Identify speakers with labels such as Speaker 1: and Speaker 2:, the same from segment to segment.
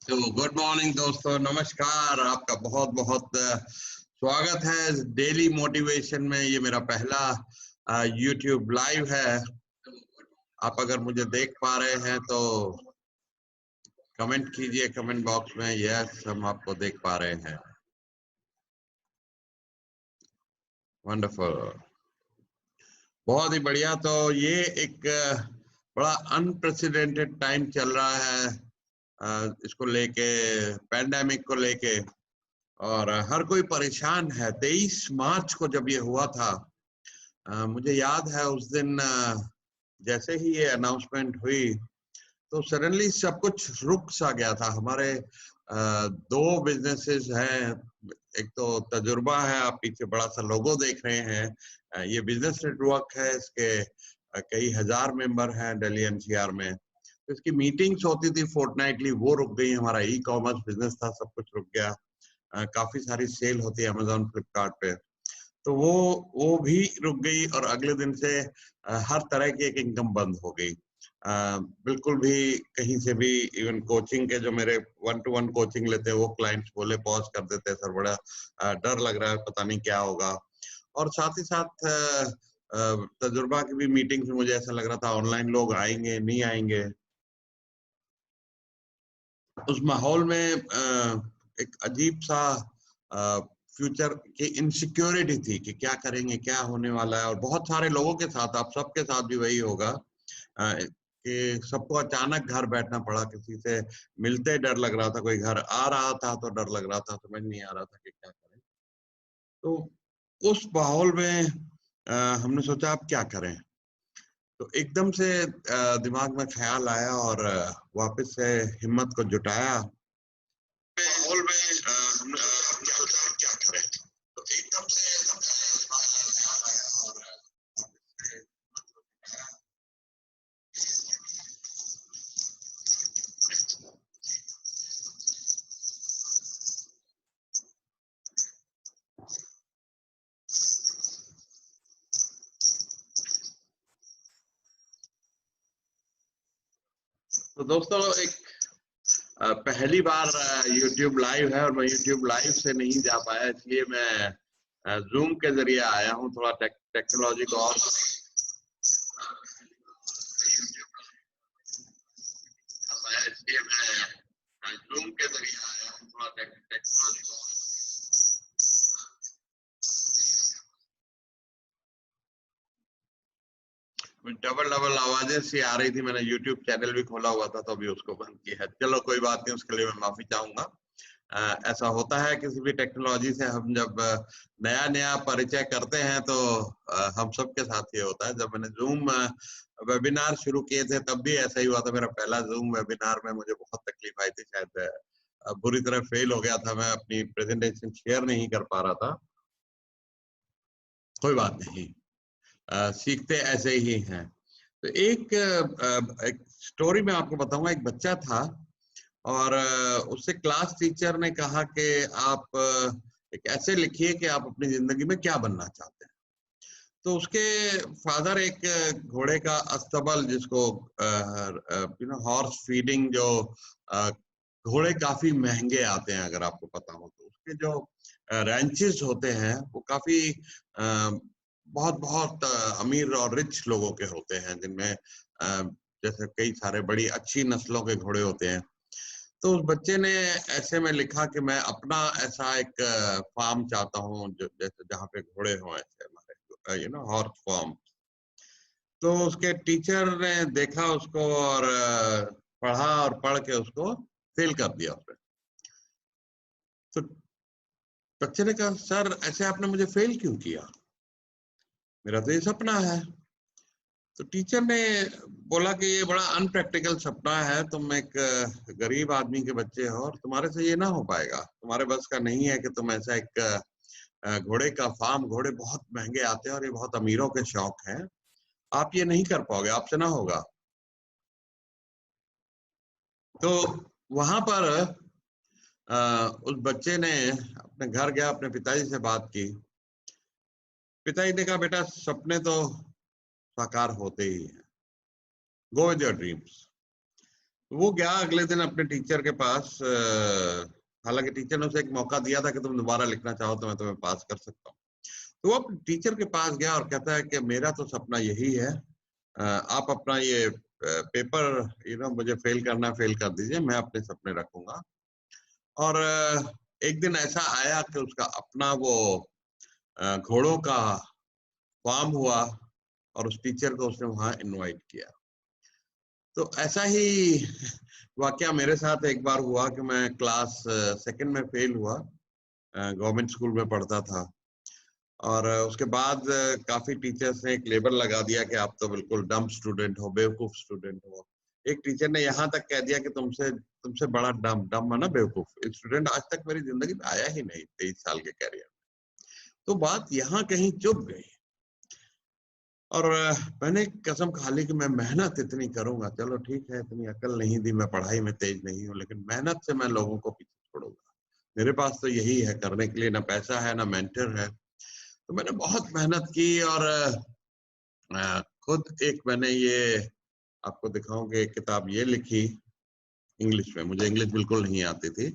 Speaker 1: तो good morning दोस्तों, नमस्कार। आपका बहुत बहुत स्वागत है डेली मोटिवेशन में। ये मेरा पहला यूट्यूब लाइव है। आप अगर मुझे देख पा रहे हैं तो कमेंट कीजिए कमेंट बॉक्स में, यस हम आपको देख पा रहे हैं। वंडरफुल, बहुत ही बढ़िया। तो ये एक बड़ा अनप्रेसिडेंटेड टाइम चल रहा है इसको लेके, पैंडेमिक को लेके, और हर कोई परेशान है। 23 मार्च को जब ये हुआ था, मुझे याद है उस दिन जैसे ही ये अनाउंसमेंट हुई तो सडनली सब कुछ रुक सा गया था। हमारे दो बिजनेसेस हैं। एक तो तजुर्बा है, आप पीछे बड़ा सा लोगो देख रहे हैं, ये बिजनेस नेटवर्क है। इसके कई हजार मेंबर हैं दिल्ली एनसीआर में। तो इसकी मीटिंग्स होती थी फोर्टनाइटली, वो रुक गई। हमारा ई कॉमर्स बिजनेस था, सब कुछ रुक गया। काफी सारी सेल होती है अमेजोन फ्लिपकार्ट पे, तो वो भी रुक गई। और अगले दिन से हर तरह की एक इनकम बंद हो गई। बिल्कुल भी कहीं से भी, इवन कोचिंग के जो मेरे 1-to-1 कोचिंग लेते हैं वो क्लाइंट्स बोले पॉज कर देते हैं, सर बड़ा डर लग रहा है, पता नहीं क्या होगा। और साथ ही साथ तजुर्बा की भी मीटिंग्स में मुझे ऐसा लग रहा था ऑनलाइन लोग आएंगे नहीं आएंगे। उस माहौल में एक अजीब सा फ्यूचर की इनसिक्योरिटी थी कि क्या करेंगे, क्या होने वाला है। और बहुत सारे लोगों के साथ, आप सबके साथ भी वही होगा कि सबको अचानक घर बैठना पड़ा। किसी से मिलते डर लग रहा था, कोई घर आ रहा था तो डर लग रहा था, समझ नहीं आ रहा था कि क्या करें। तो उस माहौल में हमने सोचा अब क्या करें। तो एकदम से दिमाग में ख्याल आया और वापस से हिम्मत को जुटाया। माहौल में हमने सोचा क्या करें। तो एकदम से ख्याल आया और तो दोस्तों, एक पहली बार YouTube लाइव है और मैं YouTube लाइव से नहीं जा पाया, इसलिए मैं Zoom के जरिए आया हूँ। थोड़ा टेक्नोलॉजी को और इसलिए मैं Zoom के जरिए आया हूँ। थोड़ा टेक्नोलॉजी को डबल आवाजें सी आ रही थी। मैंने YouTube चैनल भी खोला हुआ था तो अभी उसको बंद किया है। चलो कोई बात नहीं, उसके लिए मैं माफी चाहूंगा। ऐसा होता है किसी भी टेक्नोलॉजी से। हम जब नया नया परिचय करते हैं तो हम सबके साथ ये होता है। जब मैंने जूम वेबिनार शुरू किए थे तब भी ऐसा ही हुआ था। मेरा पहला जूम वेबिनार में मुझे बहुत तकलीफ आई थी, शायद बुरी तरह फेल हो गया था। मैं अपनी प्रेजेंटेशन शेयर नहीं कर पा रहा था। कोई बात नहीं, सीखते ऐसे ही हैं। तो एक स्टोरी मैं आपको बताऊंगा। एक बच्चा था और उससे क्लास टीचर ने कहा कि आप एक ऐसे लिखिए कि आप अपनी जिंदगी में क्या बनना चाहते हैं। तो उसके फादर एक घोड़े का अस्तबल, जिसको हॉर्स फीडिंग, जो घोड़े काफी महंगे आते हैं अगर आपको पता हो तो। उसके जो रैंचेस होते हैं वो काफी बहुत बहुत अमीर और रिच लोगों के होते हैं, जिनमें जैसे कई सारे बड़ी अच्छी नस्लों के घोड़े होते हैं। तो उस बच्चे ने ऐसे में लिखा कि मैं अपना ऐसा एक फार्म चाहता हूँ जैसे जहाँ पे घोड़े हों, ऐसे हमारे हॉर्स फार्म। तो उसके टीचर ने देखा उसको और पढ़ा और पढ़ के उसको फेल कर दिया उसने। तो बच्चे ने कहा, सर ऐसे आपने मुझे फेल क्यों किया, मेरा तो ये सपना है। तो टीचर ने बोला कि ये बड़ा अनप्रैक्टिकल सपना है, तुम एक गरीब आदमी के बच्चे हो और तुम्हारे से ये ना हो पाएगा। तुम्हारे बस का नहीं है कि तुम ऐसा एक घोड़े का फार्म, घोड़े बहुत महंगे आते हैं और ये बहुत अमीरों के शौक हैं, आप ये नहीं कर पाओगे, आपसे ना होगा। तो वहां पर उस बच्चे ने अपने घर गया, अपने पिताजी से बात की। पिताजी ने कहा, बेटा सपने तो साकार होते ही हैं, गो विद योर ड्रीम्स। वो गया अगले दिन अपने टीचर के पास। हालांकि टीचर ने उसे एक मौका दिया था कि तुम दोबारा लिखना चाहो तो मैं तुम्हें पास कर सकता हूँ। तो वो अपने टीचर के पास गया और कहता है कि मेरा तो सपना यही है, आप अपना ये पेपर मुझे फेल करना फेल कर दीजिए, मैं अपने सपने रखूंगा। और एक दिन ऐसा आया कि उसका अपना वो घोड़ों का फार्म हुआ और उस टीचर को उसने वहां इनवाइट किया। तो ऐसा ही वाकया मेरे साथ एक बार हुआ कि मैं क्लास सेकंड में फेल हुआ, गवर्नमेंट स्कूल में पढ़ता था। और उसके बाद काफी टीचर्स ने एक लेबल लगा दिया कि आप तो बिल्कुल डम स्टूडेंट हो, बेवकूफ स्टूडेंट हो। एक टीचर ने यहाँ तक कह दिया कि तुमसे तुमसे बड़ा डम डम है ना बेवकूफ स्टूडेंट आज तक मेरी जिंदगी में आया ही नहीं 23 साल के कैरियर में। तो बात यहाँ कहीं चुप गई और मैंने कसम खा ली कि मैं मेहनत इतनी करूंगा, चलो ठीक है इतनी अकल नहीं दी, मैं पढ़ाई में तेज नहीं हूँ, लेकिन मेहनत से मैं लोगों को पीछे छोड़ूंगा। मेरे पास तो यही है करने के लिए, ना पैसा है ना मेंटर है। तो मैंने बहुत मेहनत की और खुद एक मैंने ये आपको दिखाऊं कि एक किताब ये लिखी इंग्लिश में, मुझे इंग्लिश बिल्कुल नहीं आती थी।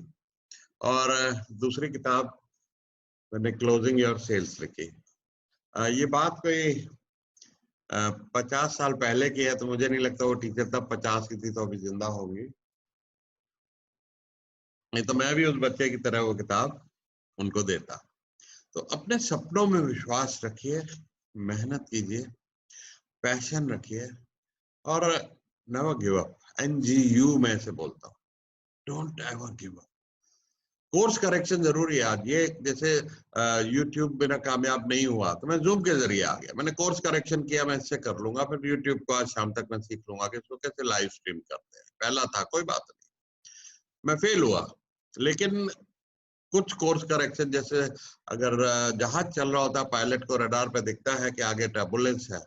Speaker 1: और दूसरी किताब मैंने क्लोजिंग योर सेल्स लिखी। ये बात कोई 50 साल पहले की है, तो मुझे नहीं लगता वो टीचर तब 50 की थी तो अभी जिंदा होगी। नहीं तो मैं भी उस बच्चे की तरह वो किताब उनको देता। तो अपने सपनों में विश्वास रखिए, मेहनत कीजिए, पैशन रखिए और नेवर गिव अप। NGU मैं से बोलता हूँ, don't ever give up. Course correction जरूरी है। आज ये जैसे यूट्यूब मेरा कामयाब नहीं हुआ तो मैं जूम के जरिए आ गया, मैंने कोर्स करेक्शन किया, मैं इससे कर लूंगा, फिर यूट्यूब को आज शाम तक मैं सीख लूंगा कि इसको कैसे लाइव स्ट्रीम करते हैं। पहला था कोई बात नहीं, मैं फेल हुआ, लेकिन कुछ कोर्स करेक्शन, जैसे अगर जहाज चल रहा होता है, पायलट को रडार पे दिखता है कि आगे टर्बुलेंस है,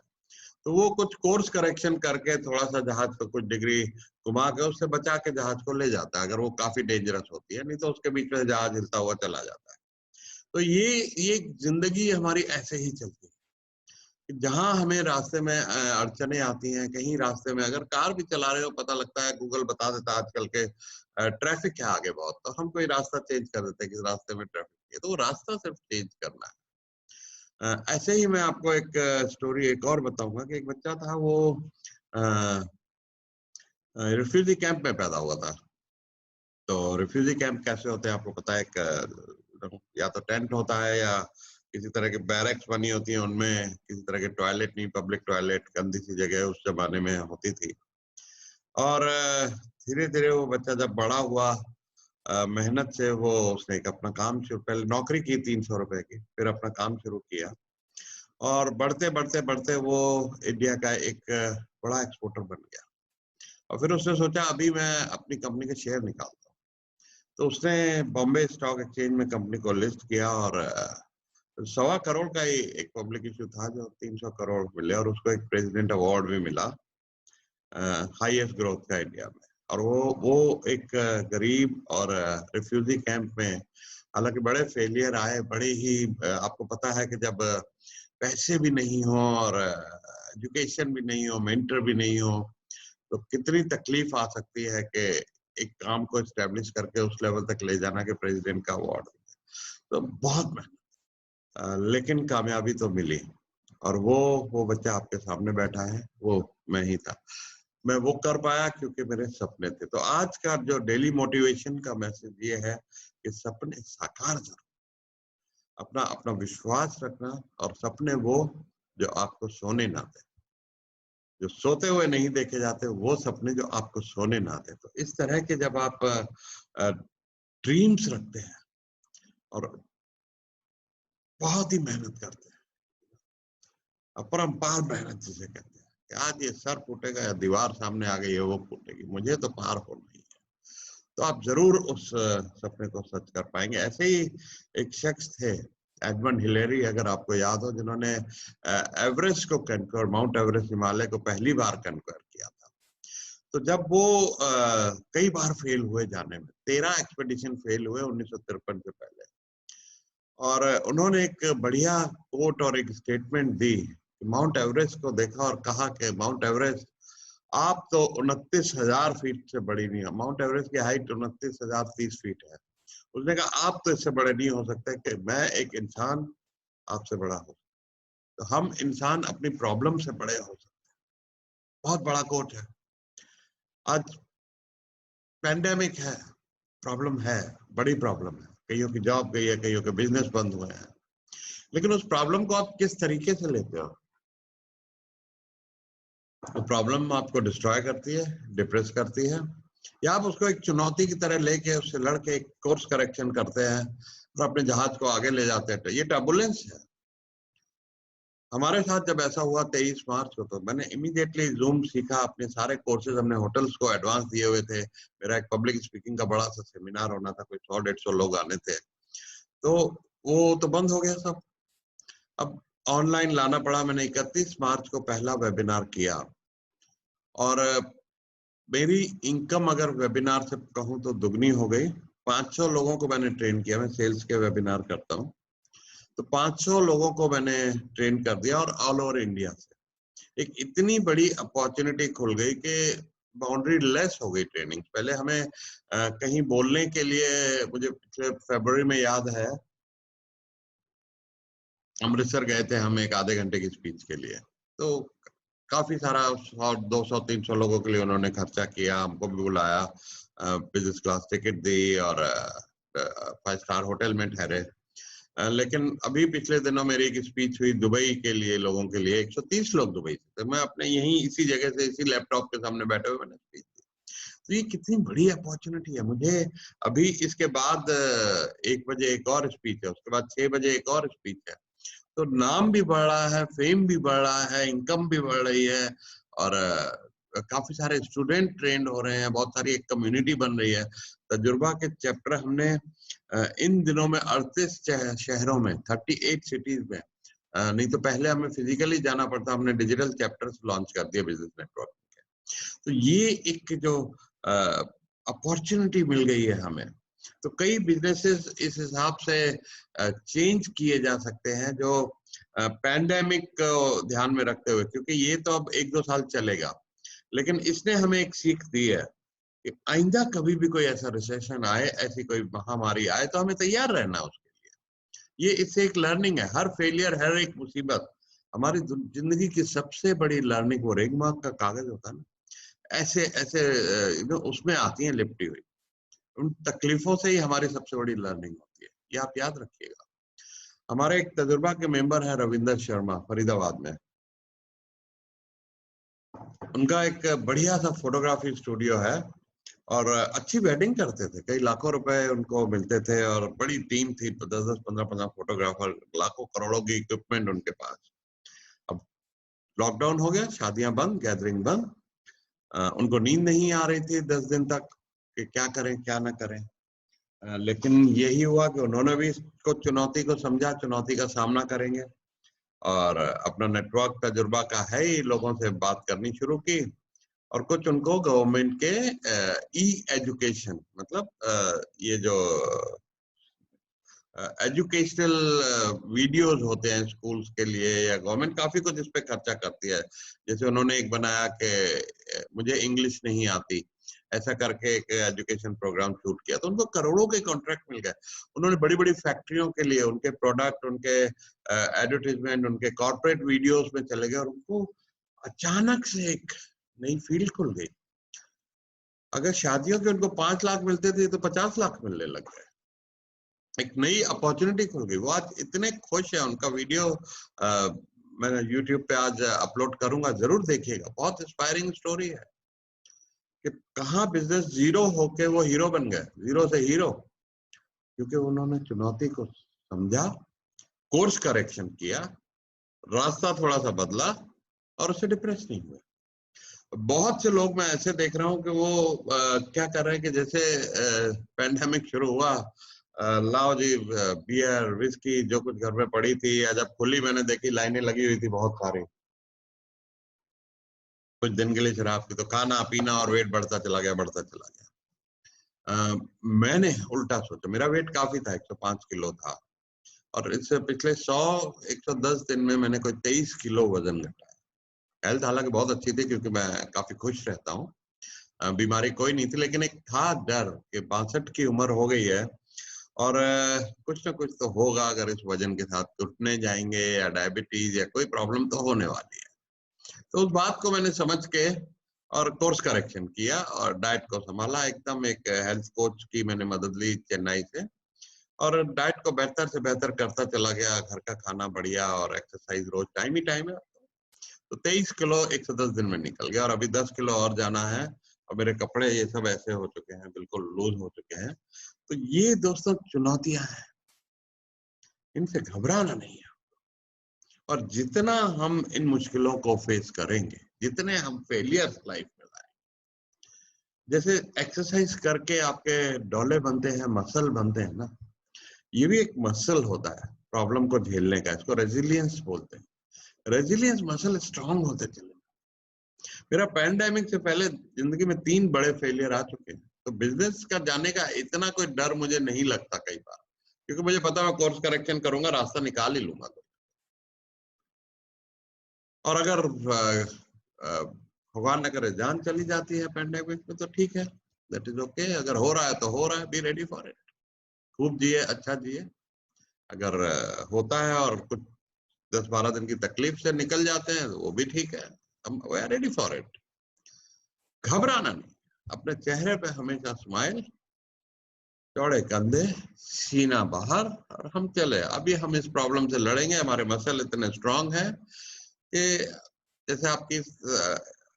Speaker 1: तो वो कुछ कोर्स करेक्शन करके थोड़ा सा जहाज को कुछ डिग्री घुमा के उससे बचा के जहाज को ले जाता है, अगर वो काफी डेंजरस होती है, नहीं तो उसके बीच में जहाज हिलता हुआ चला जाता है। तो ये जिंदगी हमारी ऐसे ही चलती है कि जहां हमें रास्ते में अड़चने आती हैं, कहीं रास्ते में अगर कार भी चला रहे हो, पता लगता है गूगल बता देता है आजकल के ट्रैफिक है आगे बहुत, तो हम कोई रास्ता चेंज कर देते हैं कि रास्ते में ट्रैफिक है, तो वो रास्ता सिर्फ चेंज करना है। ऐसे ही मैं आपको एक स्टोरी एक और बताऊंगा कि एक बच्चा था, वो रिफ्यूजी कैंप में पैदा हुआ था। तो रिफ्यूजी कैंप कैसे होते हैं आपको पता है, या तो टेंट होता है या किसी तरह के बैरक्स बनी होती है, उनमें किसी तरह के टॉयलेट नहीं, पब्लिक टॉयलेट गंदी सी जगह उस जमाने में होती थी। और धीरे धीरे वो बच्चा जब बड़ा हुआ, मेहनत से वो उसने एक अपना काम शुरू, पहले नौकरी की 300 रुपए की, फिर अपना काम शुरू किया और बढ़ते बढ़ते बढ़ते वो इंडिया का एक बड़ा एक्सपोर्टर बन गया। और फिर उसने सोचा अभी मैं अपनी कंपनी के शेयर निकालता हूँ। तो उसने बॉम्बे स्टॉक एक्सचेंज में कंपनी को लिस्ट किया और 1.25 करोड़ का ही एक पब्लिक इश्यू था जो 300 करोड़ मिले, और उसको एक प्रेसिडेंट अवार्ड भी मिला हाईएस्ट ग्रोथ का इंडिया में। और वो एक गरीब और रिफ्यूजी कैंप में, हालांकि बड़े फेलियर आए, बड़े ही आपको पता है कि जब पैसे भी नहीं हो और एजुकेशन भी नहीं हो, मेंटर भी नहीं हो, तो कितनी तकलीफ आ सकती है कि एक काम को एस्टेब्लिश करके उस लेवल तक ले जाना कि प्रेसिडेंट का अवार्ड। तो बहुत मेहनत, लेकिन कामयाबी तो मिली। और वो बच्चा आपके सामने बैठा है, वो मैं ही था। मैं वो कर पाया क्योंकि मेरे सपने थे। तो आज का जो डेली मोटिवेशन का मैसेज ये है कि सपने साकार जरूर, अपना अपना विश्वास रखना, और सपने वो जो आपको सोने ना दे, जो सोते हुए नहीं देखे जाते, वो सपने जो आपको सोने ना दे। तो इस तरह के जब आप ड्रीम्स रखते हैं और बहुत ही मेहनत करते हैं, अपरंपार मेहनत जिसे कहते हैं, कि आज ये सर फूटेगा या दीवार सामने आ गई है वो फूटेगी, मुझे तो पार होना ही है, तो आप जरूर उस सपने को सच कर पाएंगे। ऐसे ही एक शख्स थे एडमंड हिलेरी, अगर आपको याद हो, जिन्होंने एवरेस्ट को कंकर, माउंट एवरेस्ट हिमालय को पहली बार कंकर किया था। तो जब वो कई बार फेल हुए जाने में, 13 एक्सपेडिशन फेल हुए 1953 से पहले, और उन्होंने एक बढ़िया कोट और एक स्टेटमेंट दी, माउंट एवरेस्ट को देखा और कहा कि माउंट एवरेस्ट आप तो 29,000 फीट से बड़ी नहीं हो। माउंट एवरेस्ट की हाइट 29,030 फीट है। उसने कहा आप तो इससे बड़े नहीं हो सकते कि मैं एक इंसान आपसे बड़ा हो। तो हम इंसान अपनी प्रॉब्लम से बड़े हो सकते हैं। बहुत बड़ा कोट है। आज पैंडेमिक है, प्रॉब्लम है, बड़ी प्रॉब्लम है। कईयों की जॉब गई है, कईयों के बिजनेस बंद हुए हैं, लेकिन उस प्रॉब्लम को आप किस तरीके से लेते हो? तो प्रॉब्लम आपको डिस्ट्रॉय करती है, डिप्रेस करती है, या आप उसको एक चुनौती की तरह लेके उससे लड़के एक कोर्स करेक्शन करते हैं और अपने जहाज को आगे ले जाते हैं। ये टर्बुलेंस है। हमारे साथ जब ऐसा हुआ 23 मार्च को, तो मैंने इमीडिएटली जूम सीखा। अपने सारे कोर्सेज हमने होटल्स को एडवांस दिए हुए थे। मेरा एक पब्लिक स्पीकिंग का बड़ा सा सेमिनार होना था, कोई 100-150 लोग आने थे। तो वो तो बंद हो गया सब। अब ऑनलाइन लाना पड़ा। मैंने 31 मार्च को पहला वेबिनार किया और मेरी इनकम अगर वेबिनार से कहूँ तो दुगनी हो गई। 500 लोगों को मैंने ट्रेन किया। मैं सेल्स के वेबिनार करता हूँ, तो 500 लोगों को मैंने ट्रेन कर दिया और ऑल ओवर इंडिया से एक इतनी बड़ी अपॉर्चुनिटी खुल गई कि बाउंड्री लेस हो गई ट्रेनिंग। पहले हमें कहीं बोलने के लिए, मुझे पिछले फरवरी में याद है, अमृतसर गए थे हम एक आधे घंटे की स्पीच के लिए। तो काफी सारा 100, 200, 300 लोगों के लिए उन्होंने खर्चा किया, हमको भी बुलाया, बिजनेस क्लास टिकट दी और 5 स्टार होटल में ठहरे। लेकिन अभी पिछले दिनों मेरी एक स्पीच हुई दुबई के लिए, लोगों के लिए 130 लोग दुबई से। तो मैं अपने यहीं इसी जगह से, इसी लैपटॉप के सामने बैठे हुए मैंने स्पीच दी। तो ये कितनी बड़ी अपॉर्चुनिटी है। मुझे अभी इसके बाद 1 बजे एक और स्पीच है, उसके बाद 6 बजे एक और स्पीच है। तो नाम भी बढ़ रहा है, फेम भी बढ़ रहा है, इनकम भी बढ़ रही है और काफी सारे स्टूडेंट ट्रेंड हो रहे हैं, बहुत सारी एक कम्युनिटी बन रही है। तजुर्बा के चैप्टर हमने इन दिनों में 38 शहरों में, 38 सिटीज में, नहीं तो पहले हमें फिजिकली जाना पड़ता, हमने डिजिटल चैप्टर्स लॉन्च कर दिए बिजनेस नेटवर्क के। तो ये एक जो अपॉर्चुनिटी मिल गई है हमें, तो कई बिजनेसेस इस हिसाब से चेंज किए जा सकते हैं जो पैंडेमिक को ध्यान में रखते हुए, क्योंकि ये तो अब 1-2 साल चलेगा, लेकिन इसने हमें एक सीख दी है कि आइंदा कभी भी कोई ऐसा रिसेशन आए, ऐसी कोई महामारी आए, तो हमें तैयार रहना उसके लिए। ये इससे एक लर्निंग है। हर फेलियर, हर एक मुसीबत हमारी जिंदगी की सबसे बड़ी लर्निंग, वो रेगमार्क का कागज होता है ना, ऐसे ऐसे उसमें आती है लिपटी हुई। उन तकलीफों से ही हमारी सबसे बड़ी लर्निंग होती है, ये आप याद रखिएगा। हमारे एक तजुर्बा के मेंबर है रविंदर शर्मा, फरीदाबाद में। उनका एक बढ़िया सा फोटोग्राफी स्टूडियो है और अच्छी वेडिंग करते थे, कई लाखों रुपए उनको मिलते थे और बड़ी टीम थी, 10-10, 15-15 फोटोग्राफर, लाखों करोड़ों की इक्विपमेंट उनके पास। अब लॉकडाउन हो गया, शादियां बंद, गैदरिंग बंद, उनको नींद नहीं आ रही थी 10 दिन तक कि क्या करें क्या ना करें। लेकिन यही हुआ कि उन्होंने भी इसको, चुनौती को समझा, चुनौती का सामना करेंगे और अपना नेटवर्क तजुर्बा का है ही, लोगों से बात करनी शुरू की और कुछ उनको गवर्नमेंट के ई एजुकेशन, मतलब ये जो एजुकेशनल वीडियोस होते हैं स्कूल्स के लिए, या गवर्नमेंट काफी कुछ इस पे खर्चा करती है। जैसे उन्होंने एक बनाया कि मुझे इंग्लिश नहीं आती, ऐसा करके एक एजुकेशन प्रोग्राम शूट किया, तो उनको करोड़ों के कॉन्ट्रैक्ट मिल गए। उन्होंने बड़ी बड़ी फैक्ट्रियों के लिए उनके प्रोडक्ट, उनके एडवर्टीजमेंट, उनके कॉर्पोरेट वीडियोस में चले गए और उनको अचानक से एक नई फील्ड खुल गई। अगर शादियों के उनको 5 लाख मिलते थे तो 50 लाख मिलने लग गए। एक नई अपॉर्चुनिटी खुल गई। वो आज इतने खुश है। उनका वीडियो मैं यूट्यूब पे आज अपलोड करूंगा, जरूर देखिएगा। बहुत इंस्पायरिंग स्टोरी है कि कहाँ बिजनेस जीरो होके वो हीरो बन गए, जीरो से हीरो, क्योंकि उन्होंने चुनौती को समझा, कोर्स करेक्शन किया, रास्ता थोड़ा सा बदला और उससे डिप्रेस नहीं हुए। बहुत से लोग मैं ऐसे देख रहा हूँ कि वो क्या कर रहे हैं कि जैसे पैंडेमिक शुरू हुआ, लाओ जी बियर, विस्की, जो कुछ घर में पड़ी थी, या जब खुली मैंने देखी लाइनें लगी हुई थी बहुत सारी, कुछ दिन के लिए शराब की, तो खाना पीना और वेट बढ़ता चला गया, बढ़ता चला गया। मैंने उल्टा सोचा, मेरा वेट काफी था, 105 किलो था और इससे पिछले 100-110 दिन में मैंने कोई 23 किलो वजन घटाया। हेल्थ हालांकि बहुत अच्छी थी क्योंकि मैं काफी खुश रहता हूँ, बीमारी कोई नहीं थी, लेकिन एक था डर कि 62 की उम्र हो गई है और कुछ ना कुछ तो होगा अगर इस वजन के साथ घुटने जाएंगे या डायबिटीज या कोई प्रॉब्लम तो होने वाली है। तो उस बात को मैंने समझ के और कोर्स करेक्शन किया और डाइट को संभाला एकदम। एक हेल्थ कोच की मैंने मदद ली चेन्नई से और डाइट को बेहतर से बेहतर करता चला गया। घर का खाना बढ़िया और एक्सरसाइज रोज टाइम ही टाइम है। तो 23 किलो 110 दिन में निकल गया और अभी 10 किलो और जाना है और मेरे कपड़े ये सब ऐसे हो चुके हैं, बिल्कुल लूज हो चुके हैं। तो ये दोस्तों चुनौतियां हैं, इनसे घबराना नहीं है। और जितना हम इन मुश्किलों को फेस करेंगे, जितने हम फेलियर्स लाइफ में लाए, जैसे एक्सरसाइज करके आपके डोले बनते हैं, मसल बनते हैं ना, ये भी एक मसल होता है प्रॉब्लम को झेलने का, इसको रेजिलियंस बोलते हैं। रेजिलियंस मसल स्ट्रांग होते चले। मेरा पैंडेमिक से पहले जिंदगी में 3 बड़े फेलियर आ चुके हैं, तो बिजनेस का जाने का इतना कोई डर मुझे नहीं लगता कई बार, क्योंकि मुझे पता है मैं कोर्स करेक्शन करूंगा, रास्ता निकाल ही लूंगा। और अगर भगवान न करे जान चली जाती है पैंडेमिक में तो ठीक है, दैट इज ओके। अगर हो रहा है तो हो रहा है, बी रेडी फॉर इट। खूब जिए, अच्छा जिए। अगर होता है और कुछ 10-12 दिन की तकलीफ से निकल जाते हैं तो वो भी ठीक है, हम we are ready for it. घबराना नहीं, अपने चेहरे पे हमेशा स्माइल, चौड़े कंधे, सीना बाहर, और हम चले। अभी हम इस प्रॉब्लम से लड़ेंगे। हमारे मसल इतने स्ट्रांग हैं कि जैसे आपकी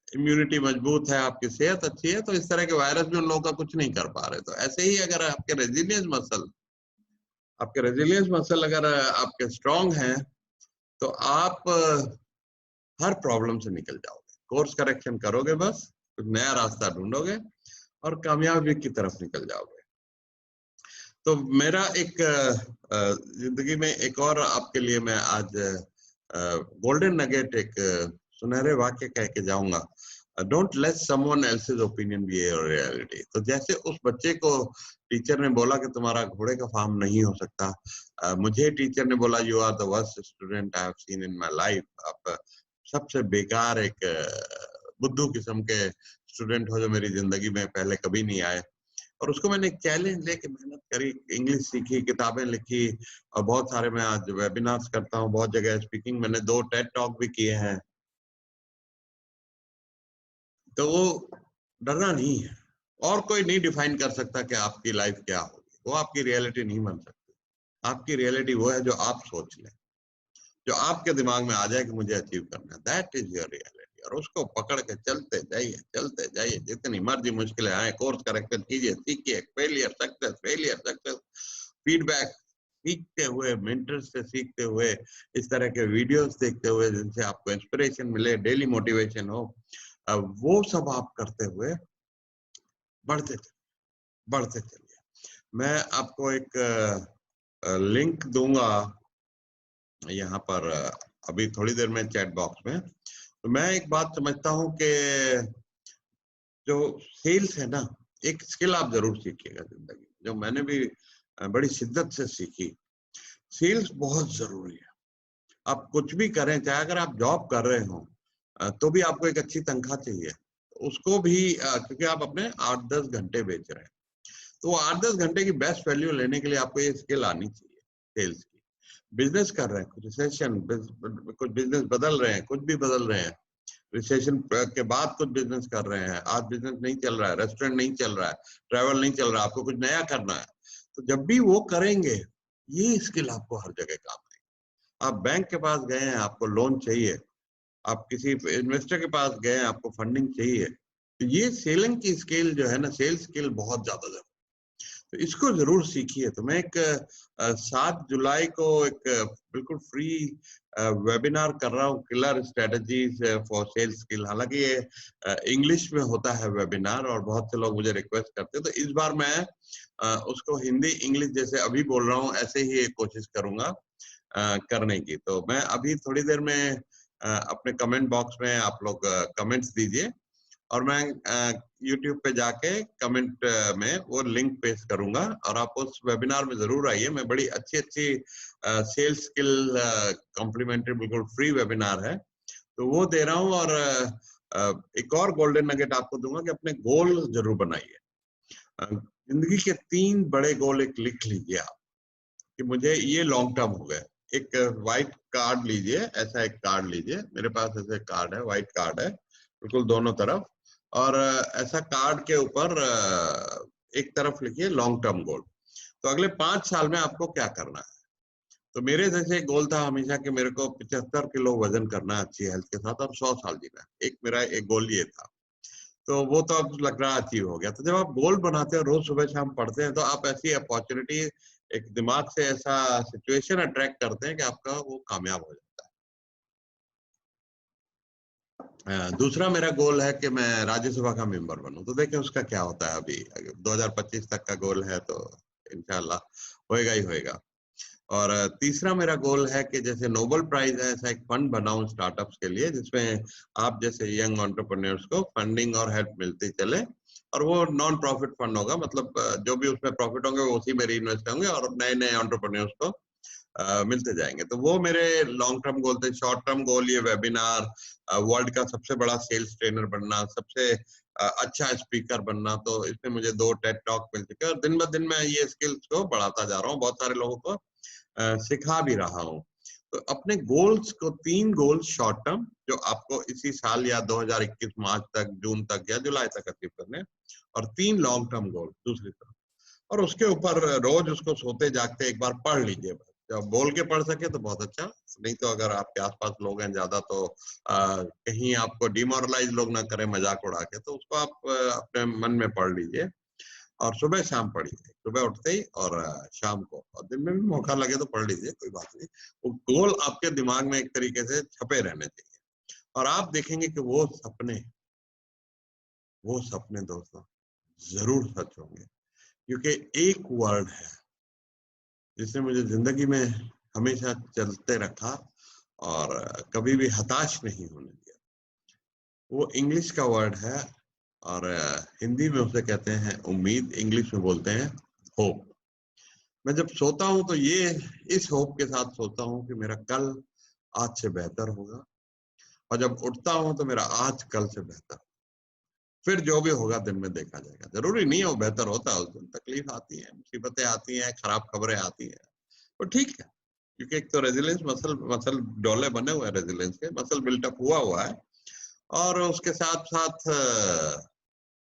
Speaker 1: इम्यूनिटी मजबूत है, आपकी सेहत अच्छी है, तो इस तरह के वायरस भी उन लोगों का कुछ नहीं कर पा रहे। तो ऐसे ही अगर आपके रेजिलियंस मसल अगर आपके स्ट्रांग हैं तो आप हर प्रॉब्लम से निकल जाओगे। कोर्स करेक्शन करोगे, बस कुछ नया रास्ता ढूंढोगे और कामयाबी की तरफ निकल जाओगे। तो मेरा एक जिंदगी में एक और आपके लिए मैं आज गोल्डन नगेट, एक सुनहरे वाक्य कह के जाऊंगा। Don't let someone else's opinion be your reality. तो जैसे उस बच्चे को टीचर ने बोला कि तुम्हारा घोड़े का फार्म नहीं हो सकता, मुझे टीचर ने बोला you are the worst student I have seen in my life. आप सबसे बेकार एक बुद्धू किस्म के स्टूडेंट हो जो मेरी जिंदगी में पहले कभी नहीं आए। और उसको मैंने चैलेंज लेके मेहनत करी, इंग्लिश सीखी, किताबें लिखी और बहुत सारे मैं आज वेबिनार्स करता हूँ, बहुत जगह स्पीकिंग, मैंने 2 टेड टॉक भी किए हैं। तो वो डरना नहीं है। और कोई नहीं डिफाइन कर सकता कि आपकी लाइफ क्या होगी, वो आपकी रियलिटी नहीं बन सकती। आपकी रियलिटी वो है जो आप सोच लें, जो आपके दिमाग में आ जाए कि मुझे अचीव करना है, दैट इज योर रियलिटी। और उसको पकड़ के चलते जाइए, जितनी मर्जी मुश्किलें आए, कोर्स करेक्शन कीजिए, सीखिए, फेलियर सक्सेस, फीडबैक सीखते हुए, मेंटर से सीखते हुए, इस तरह के वीडियोस देखते हुए जिनसे आपको इंस्पिरेशन मिले, डेली मोटिवेशन हो, वो सब आप करते हुए बढ़ते चलिए। मैं आपको एक लिंक दूंगा यहाँ पर अभी थोड़ी देर में चैट बॉक्स में। तो मैं एक बात समझता हूँ कि जो सेल्स है ना, एक स्किल आप जरूर सीखिएगा जिंदगी में, जो मैंने भी बड़ी शिद्दत से सीखी। सेल्स बहुत जरूरी है। आप कुछ भी करें, चाहे अगर आप जॉब कर रहे हो तो भी आपको एक अच्छी तनख्वाह चाहिए, उसको भी क्योंकि आप अपने 8-10 घंटे बेच रहे हैं, तो 8-10 घंटे की बेस्ट वैल्यू लेने के लिए आपको ये स्किल आनी चाहिए सेल्स की। बिजनेस कर रहे हैं, कुछ रिसेशन, कुछ बिजनेस बदल रहे हैं, कुछ भी बदल रहे हैं, रिसेशन के बाद कुछ बिजनेस कर रहे हैं, आज बिजनेस नहीं चल रहा है, रेस्टोरेंट नहीं चल रहा है, ट्रैवल नहीं चल रहा है, आपको कुछ नया करना है, तो जब भी वो करेंगे ये स्किल आपको हर जगह काम आएगी। आप बैंक के पास गए हैं, आपको लोन चाहिए, आप किसी इन्वेस्टर के पास गए हैं, आपको फंडिंग चाहिए, तो ये सेलिंग की स्किल जो है ना, सेल्स स्किल बहुत ज्यादा जरूरी, तो इसको जरूर सीखिए। तो मैं एक 7 जुलाई को एक बिल्कुल फ्री वेबिनार कर रहा हूँ, killer strategies for sales skill. हालांकि ये इंग्लिश में होता है वेबिनार और बहुत से लोग मुझे रिक्वेस्ट करते हैं, तो इस बार मैं उसको हिंदी इंग्लिश जैसे अभी बोल रहा हूँ ऐसे ही कोशिश करूंगा करने की। तो मैं अभी थोड़ी देर में अपने कमेंट बॉक्स में आप लोग कमेंट्स दीजिए और मैं YouTube पे जाके कमेंट में वो लिंक पेस्ट करूंगा और आप उस वेबिनार में जरूर आइए। मैं बड़ी अच्छी सेल्स स्किल कॉम्प्लीमेंट्री बिल्कुल फ्री वेबिनार है, तो वो दे रहा हूँ। और एक और गोल्डन नगेट आपको दूंगा कि अपने गोल जरूर बनाइए। जिंदगी के 3 बड़े गोल एक लिख लीजिए आप, कि मुझे ये लॉन्ग टर्म हो गए। एक व्हाइट कार्ड लीजिए, ऐसा एक कार्ड लीजिए, मेरे पास ऐसे कार्ड है, व्हाइट कार्ड है बिल्कुल दोनों तरफ, और ऐसा कार्ड के ऊपर एक तरफ लिखिए लॉन्ग टर्म गोल। तो अगले 5 साल में आपको क्या करना है। तो मेरे जैसे एक गोल था हमेशा कि मेरे को 75 किलो वजन करना है अच्छी हेल्थ के साथ, और 100 साल जीना है। एक मेरा एक गोल ये था, तो वो तो अब लग रहा अचीव हो गया। तो जब आप गोल बनाते हो, रोज सुबह शाम पढ़ते हैं, तो आप ऐसी अपॉर्चुनिटी, एक दिमाग से ऐसा सिचुएशन अट्रैक्ट करते हैं कि आपका वो कामयाब हो जाता है। दूसरा मेरा गोल है कि मैं राज्यसभा का मेंबर बनूं। तो देखिए उसका क्या होता है, अभी 2025 तक का गोल है, तो इंशाल्लाह होएगा ही होएगा। और तीसरा मेरा गोल है कि जैसे नोबेल प्राइज है, ऐसा एक फंड बनाऊं स्टार्टअप्स के लिए, जिसमें आप जैसे यंग एंटरप्रेन्योर्स को फंडिंग और हेल्प मिलती चले, और वो नॉन प्रॉफिट फंड होगा। मतलब जो भी उसमें प्रॉफिट होंगे वो उसी में रीइन्वेस्ट होंगे, और नए नए एंटरप्रेन्योर्स को मिलते जाएंगे। तो वो मेरे लॉन्ग टर्म गोल थे। शॉर्ट टर्म गोल ये वेबिनार, वर्ल्ड का सबसे बड़ा सेल्स ट्रेनर बनना, सबसे अच्छा स्पीकर बनना। तो इसमें मुझे 2 टेड टॉक मिल चुके हैं, और दिन ब दिन मैं ये स्किल्स को बढ़ाता जा रहा हूँ, बहुत सारे लोगों को सिखा भी रहा हूँ। तो अपने गोल्स को, 3 गोल्स शॉर्ट टर्म जो आपको इसी साल या 2021 मार्च तक, जून तक या जुलाई तक अचीव करने, और 3 लॉन्ग टर्म गोल दूसरी तरफ। और उसके ऊपर रोज उसको सोते जागते एक बार पढ़ लीजिए। जब बोल के पढ़ सके तो बहुत अच्छा, नहीं तो अगर आपके आसपास लोग हैं ज्यादा, तो कहीं आपको डिमोरलाइज लोग ना करें मजाक उड़ा के, तो उसको आप अपने मन में पढ़ लीजिए। और सुबह शाम पढ़िए, सुबह उठते ही और शाम को, और दिन में भी मौका लगे तो पढ़ लीजिए, कोई बात नहीं। वो गोल आपके दिमाग में एक तरीके से छपे रहने चाहिए, और आप देखेंगे कि वो सपने दोस्तों जरूर सच होंगे। क्योंकि एक वर्ड है जिसने मुझे जिंदगी में हमेशा चलते रखा और कभी भी हताश नहीं होने दिया। वो इंग्लिश का वर्ड है, और हिंदी में उसे कहते हैं उम्मीद, इंग्लिश में बोलते हैं होप। मैं जब सोता हूं तो ये इस होप के साथ सोता हूं कि मेरा कल आज से बेहतर होगा, और जब उठता हूं तो मेरा आज कल से बेहतर। फिर जो भी होगा दिन में देखा जाएगा। जरूरी नहीं है वो बेहतर होता है, उस दिन तकलीफ आती है, मुसीबतें आती हैं, खराब खबरें आती हैं, तो ठीक है। क्योंकि एक तो रेजिलेंस, मसल डोले बने हुए हैं, रेजिलेंस के मसल बिल्टअप हुआ है, और उसके साथ साथ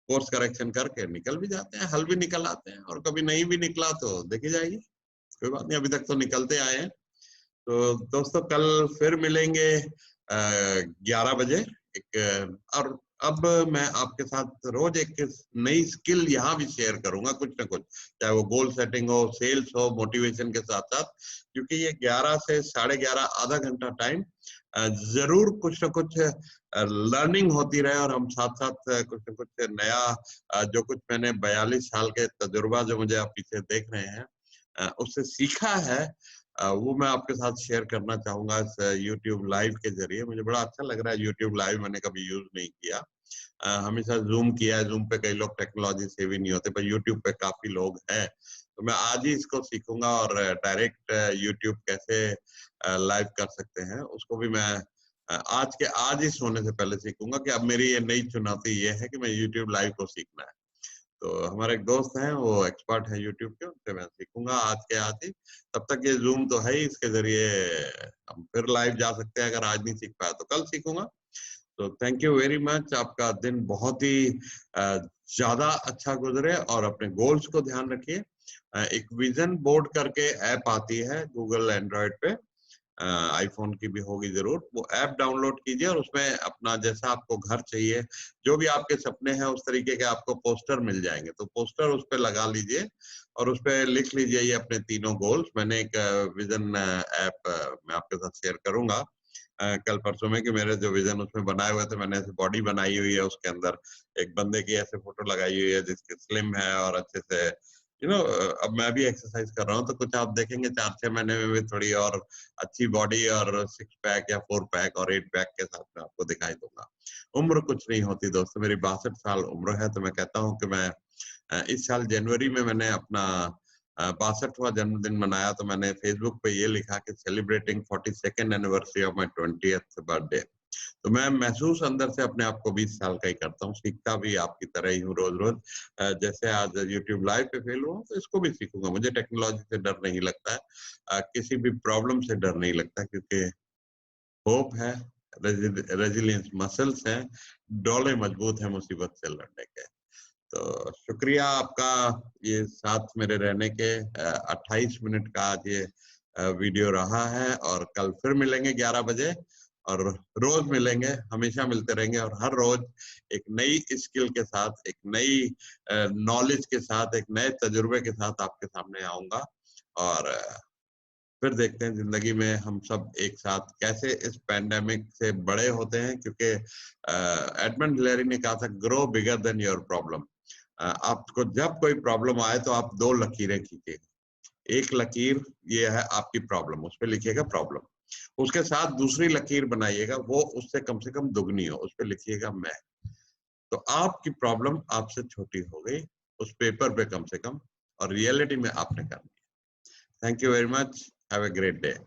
Speaker 1: कोर्स करेक्शन करके निकल भी जाते हैं, हल भी निकल आते हैं, और कभी नहीं भी निकला तो देखी जाएगी, कोई बात नहीं, अभी तक तो निकलते आए हैं। तो दोस्तों कल फिर मिलेंगे 11 बजे और अब मैं आपके साथ रोज एक नई स्किल यहाँ भी शेयर करूंगा, कुछ ना कुछ, चाहे वो गोल सेटिंग हो, सेल्स हो, मोटिवेशन के साथ साथ। क्योंकि ये 11 से 11:30 आधा घंटा टाइम जरूर कुछ ना कुछ लर्निंग होती रहे, और हम साथ साथ कुछ ना कुछ नया, जो कुछ मैंने 42 साल के तजुर्बा जो मुझे आप पीछे देख रहे हैं उससे सीखा है, वो मैं आपके साथ शेयर करना चाहूंगा इस YouTube लाइव के जरिए। मुझे बड़ा अच्छा लग रहा है, YouTube लाइव मैंने कभी यूज नहीं किया, हमेशा जूम किया है। जूम पे कई लोग टेक्नोलॉजी से भी नहीं होते, पर YouTube पे काफी लोग हैं। तो मैं आज ही इसको सीखूंगा, और डायरेक्ट YouTube कैसे लाइव कर सकते हैं उसको भी मैं आज ही सोने से पहले सीखूंगा। कि अब मेरी ये नई चुनौती ये है कि मैं YouTube लाइव को सीखना है। तो हमारे एक दोस्त हैं, वो एक्सपर्ट है यूट्यूब के, उनसे मैं सीखूंगा आज के आज ही। तब तक ये जूम तो है ही, इसके जरिए हम फिर लाइव जा सकते हैं। अगर आज नहीं सीख पाया तो कल सीखूंगा। तो थैंक यू वेरी मच। आपका दिन बहुत ही ज्यादा अच्छा गुजरे, और अपने गोल्स को ध्यान रखिए। एक विजन बोर्ड करके ऐप आती है गूगल एंड्रॉइड पे, आईफोन की भी होगी जरूर, वो ऐप डाउनलोड कीजिए, और उसमें अपना जैसा आपको घर चाहिए, जो भी आपके सपने हैं उस तरीके के आपको पोस्टर मिल जाएंगे। तो पोस्टर उस पर लगा लीजिए, और उस पर लिख लीजिए ये अपने 3 गोल्स। मैंने एक विजन ऐप मैं आपके साथ शेयर करूंगा कल परसों में, कि मेरे जो विजन उसमें बनाए हुए थे, मैंने ऐसे बॉडी बनाई हुई है, उसके अंदर एक बंदे की ऐसे फोटो लगाई हुई है जिसकी स्लिम है और अच्छे से अब मैं भी एक्सरसाइज कर रहा हूँ, तो कुछ आप देखेंगे 4-6 महीने में भी थोड़ी और अच्छी बॉडी, और 6 पैक या 4 पैक और 8 पैक के साथ में आपको दिखाई दूंगा। उम्र कुछ नहीं होती दोस्तों, मेरी 62 साल उम्र है। तो मैं कहता हूँ कि मैं इस साल जनवरी में मैंने अपना 62वां जन्मदिन मनाया। तो मैंने फेसबुक पे ये लिखा कि celebrating 42nd anniversary of my 20th birthday. तो मैं महसूस अंदर से अपने आप को 20 साल का ही करता हूँ, सीखता भी आपकी तरह ही हूँ रोज रोज। जैसे आज यूट्यूब लाइव पे फेल हुआ तो इसको भी सीखूंगा। मुझे टेक्नोलॉजी से डर नहीं लगता है, किसी भी प्रॉब्लम से डर नहीं लगता, क्योंकि होप है, रेजिलियंस मसल्स हैं, डोले मजबूत हैं मुसीबत से लड़ने के। तो शुक्रिया आपका ये साथ मेरे रहने के। 28 मिनट का आज ये वीडियो रहा है, और कल फिर मिलेंगे 11 बजे, और रोज मिलेंगे, हमेशा मिलते रहेंगे, और हर रोज एक नई स्किल के साथ, एक नई नॉलेज के साथ, एक नए तजुर्बे के साथ आपके सामने आऊंगा। और फिर देखते हैं जिंदगी में हम सब एक साथ कैसे इस पैंडेमिक से बड़े होते हैं, क्योंकि एडमंड हिलेरी ने कहा था, grow bigger than your problem. आपको जब कोई प्रॉब्लम आए तो आप 2 लकीरें खींचिएगा। एक लकीर ये है आपकी प्रॉब्लम, उस पर लिखिएगा प्रॉब्लम, उसके साथ दूसरी लकीर बनाइएगा, वो उससे कम से कम दुगनी हो, उस पर लिखिएगा मैं। तो आपकी प्रॉब्लम आपसे छोटी हो गई उस पेपर पे कम से कम, और रियलिटी में आपने करनी है। Thank you very much, have a great day.